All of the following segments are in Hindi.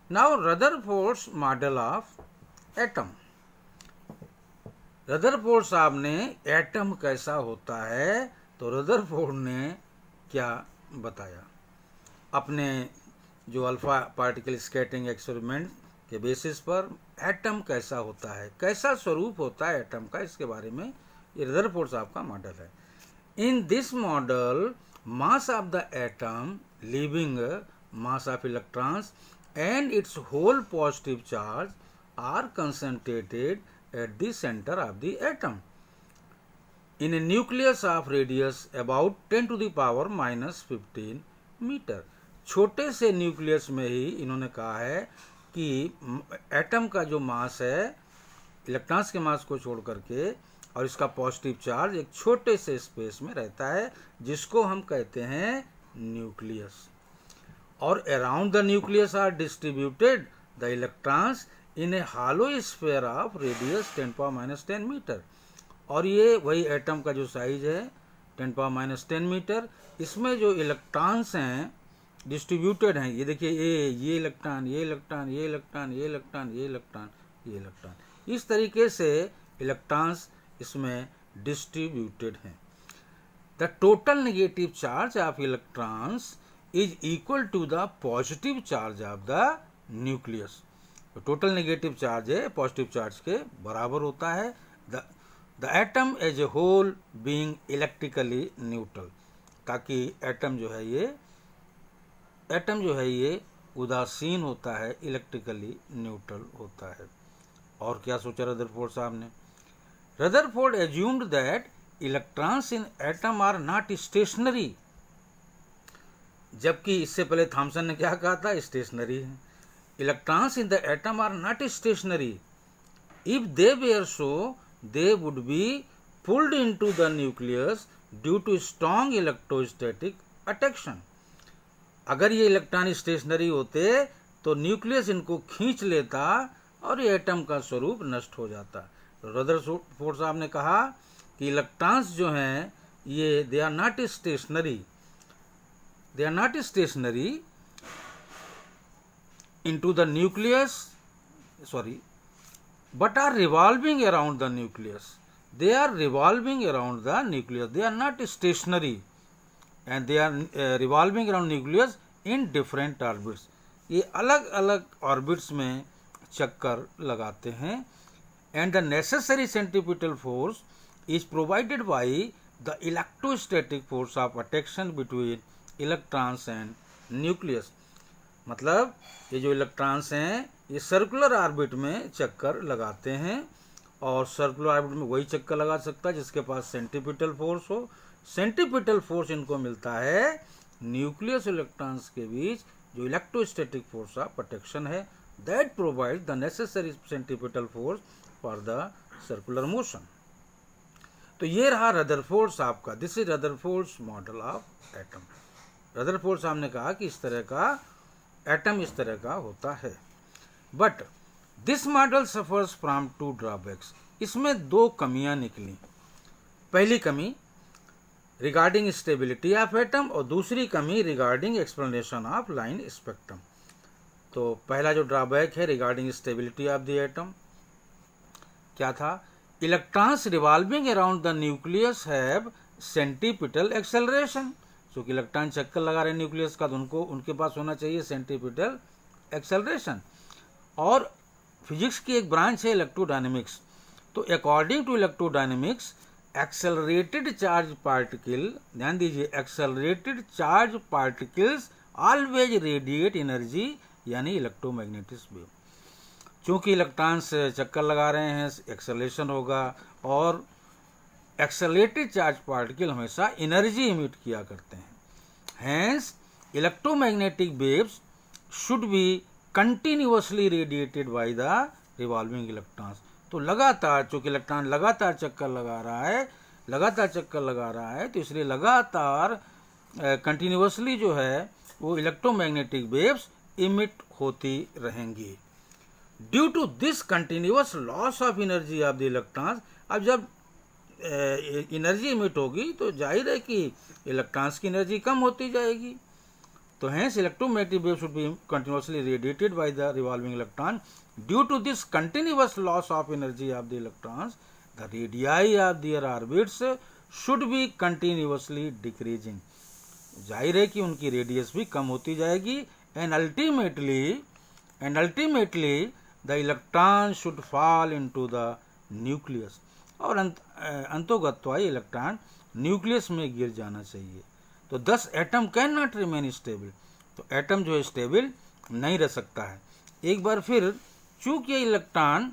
Now Rutherford's model of atom. Rutherford साहब ने एटम कैसा होता है तो रदरफोर्ड ने क्या बताया अपने जो अल्फा पार्टिकल स्कैटरिंग एक्सपेरिमेंट के बेसिस पर एटम कैसा होता है, कैसा स्वरूप होता है एटम का, इसके बारे में ये रदरफोर्ड साहब का मॉडल है. इन this model mass of the atom leaving mass of electrons and its whole positive charge are concentrated at the center of the atom in a nucleus of radius about 10 to the power minus 15 metre. छोटे से न्यूक्लियस में ही इन्होंने कहा है कि एटम का जो मास है इलेक्ट्रॉन्स के मास को छोड़ करके और इसका पॉजिटिव चार्ज एक छोटे से स्पेस में रहता है जिसको हम कहते हैं न्यूक्लियस. और around the nucleus are distributed the electrons in a halo sphere of radius 10⁻⁻10 metre. और ये वही एटम का जो साइज है 10⁻⁻10 मीटर. इसमें जो इलेक्ट्रॉन्स हैं डिस्ट्रीब्यूटेड हैं, ये देखिए ये इलेक्ट्रॉन, ये इलेक्ट्रॉन, ये इलेक्ट्रॉन, ये इलेक्ट्रॉन, ये इलेक्ट्रॉन, ये इलेक्ट्रॉन, इस तरीके से इलेक्ट्रॉन्स इसमें डिस्ट्रीब्यूटेड हैं. The total negative charge of electrons is equal to the positive charge of the nucleus. तो टोटल नेगेटिव चार्ज है पॉजिटिव चार्ज के बराबर होता है. The atom as a whole being electrically neutral, ताकि एटम जो है ये उदासीन होता है, इलेक्ट्रिकली न्यूट्रल होता है. और क्या सोचा रदरफोर्ड साहब ने? Rutherford assumed that electrons in atom are not stationary, जबकि इससे पहले थॉमसन ने क्या कहा था? स्टेशनरी है. Electrons in the atom are not stationary. If they were so they would be pulled into the nucleus due to strong electrostatic attraction. अगर ये इलेक्ट्रॉन स्टेशनरी होते तो न्यूक्लियस इनको खींच लेता और ये एटम का स्वरूप नष्ट हो जाता. रदरफोर्ड साहब ने कहा कि इलेक्ट्रॉन्स जो हैं ये they are not stationary, they are not stationary into the nucleus, but are revolving around the nucleus. They are revolving around the nucleus. They are not stationary and they are revolving around nucleus in different orbits. ये अलग अलग orbits में चक्कर लगाते हैं. And the necessary centripetal force is provided by the electrostatic force of attraction between electrons and nucleus. मतलब ये जो इलेक्ट्रॉन्स हैं ये सर्कुलर ऑर्बिट में चक्कर लगाते हैं और सर्कुलर ऑर्बिट में वही चक्कर लगा सकता है जिसके पास सेंट्रीपिटल फोर्स हो. सेंट्रीपिटल फोर्स इनको मिलता है न्यूक्लियस इलेक्ट्रॉन्स के बीच जो इलेक्ट्रोस्टैटिक फोर्स ऑफ अट्रैक्शन है, that provide the necessary centripetal force for the circular motion. तो ये रहा रदरफोर्ड साहब का. This is Rutherford's model of atom. Rutherford साहब ने कहा कि इस तरह का एटम इस तरह का होता है. But this model suffers from two drawbacks. इसमें दो कमियां निकली. पहली कमी रिगार्डिंग स्टेबिलिटी ऑफ एटम और दूसरी कमी regarding explanation of line spectrum. तो पहला जो ड्रॉबैक है regarding stability of the atom क्या था? Electrons revolving around the nucleus have centripetal acceleration. क्योंकि इलेक्ट्रॉन चक्कर लगा रहे न्यूक्लियस का तो उनके पास होना चाहिए सेंट्रीपिटल एक्सेलरेशन. और फिजिक्स की एक ब्रांच है इलेक्ट्रोडायनेमिक्स. तो according to electrodynamics accelerated charge particle, ध्यान दीजिए, accelerated charge particles always radiate energy यानी इलेक्ट्रोमैग्नेटिक वेव. चूंकि इलेक्ट्रॉन्स चक्कर लगा रहे हैं एक्सेलरेशन होगा और एक्सेलरेटेड चार्ज पार्टिकल हमेशा एनर्जी इमिट किया करते हैं. Hence electromagnetic waves should be continuously radiated by the revolving electrons. तो लगातार, चूंकि इलेक्ट्रॉन लगातार चक्कर लगा रहा है तो इसलिए लगातार कंटिन्यूअसली जो है वो इलेक्ट्रोमैग्नेटिक वेव्स इमिट होती रहेंगी. Due to this continuous loss of energy of the electrons. अब जब एनर्जी इमिट होगी तो जाहिर है कि इलेक्ट्रॉन्स की एनर्जी कम होती जाएगी तो hence electromagnetic wave should be continuously radiated by the revolving electron. Due to this continuous loss of energy of the electrons, the radii of their orbits should be continuously decreasing. जाहिर है कि उनकी रेडियस भी कम होती जाएगी, and ultimately the electron should fall into the nucleus. और अंतोगत्वा इलेक्ट्रॉन न्यूक्लियस में गिर जाना चाहिए. तो thus atom can not remain stable. तो एटम जो है स्टेबल नहीं रह सकता है. एक बार फिर चूंकि इलेक्ट्रॉन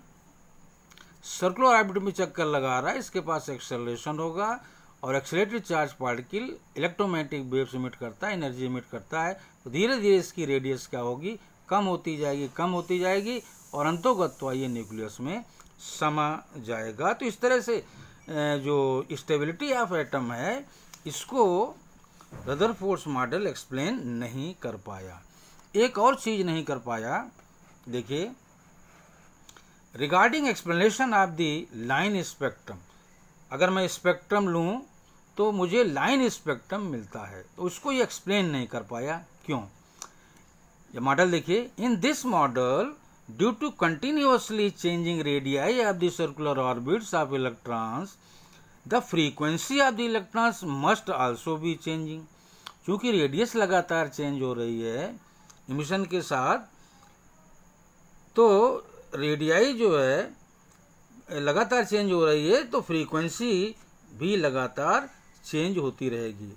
सर्कुलर ऑर्बिट में चक्कर लगा रहा है, इसके पास एक्सेलरेशन होगा और accelerated charge particle electromagnetic waves emit करता है, एनर्जी इमिट करता है. तो धीरे धीरे इसकी रेडियस क्या होगी, कम होती जाएगी और अंतोगत्वा ये न्यूक्लियस में समा जाएगा. तो इस तरह से जो स्टेबिलिटी ऑफ एटम है इसको रदरफोर्ड मॉडल एक्सप्लेन नहीं कर पाया. एक और चीज नहीं कर पाया, देखिए, regarding explanation of the line spectrum. अगर मैं स्पेक्ट्रम लूं तो मुझे लाइन स्पेक्ट्रम मिलता है, तो उसको ये एक्सप्लेन नहीं कर पाया. क्यों? ये मॉडल देखिए. In this model, due to continuously changing radii of the circular orbits of electrons, the frequency of the electrons must also be changing. चूंकि रेडियस लगातार चेंज हो रही है इमिशन के साथ, तो रेडियाई जो है लगातार चेंज हो रही है, तो फ्रीक्वेंसी भी लगातार चेंज होती रहेगी.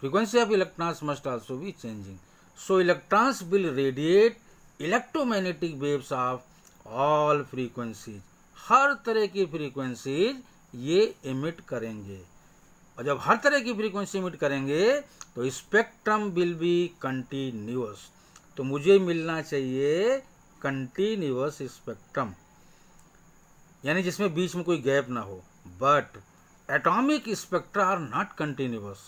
Frequency of electrons must also be changing. So electrons will radiate electromagnetic waves of all frequencies. हर तरह की फ्रीक्वेंसीज ये इमिट करेंगे, और जब हर तरह की फ्रीक्वेंसी इमिट करेंगे तो स्पेक्ट्रम विल बी कंटिन्यूअस. तो मुझे मिलना चाहिए कंटिन्यूअस स्पेक्ट्रम, यानी जिसमें बीच में कोई गैप ना हो. But atomic spectra are not continuous.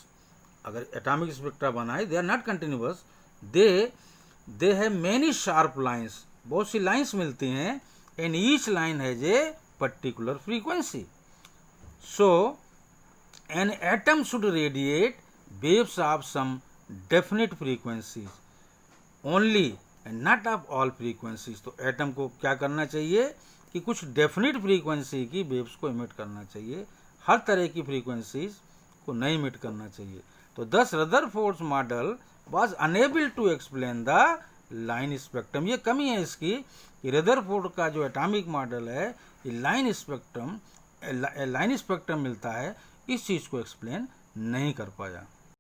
अगर एटॉमिक स्पेक्ट्रा बनाए, they are not continuous. They have many sharp lines. बहुत सी लाइंस मिलती हैं, and each line has a particular frequency. So, an atom should radiate waves of some definite frequencies only and not of all frequencies. तो एटम को क्या करना चाहिए कि कुछ डेफिनेट फ्रीक्वेंसी की वेव्स को इमिट करना चाहिए, हर तरह की फ्रीक्वेंसीज को नहीं इमिट करना चाहिए. तो thus Rutherford model was unable to explain the line spectrum. ये कमी है इसकी कि रदरफोर्ड का जो एटॉमिक मॉडल है, ये लाइन स्पेक्ट्रम मिलता है, इस चीज को एक्सप्लेन नहीं कर पाया.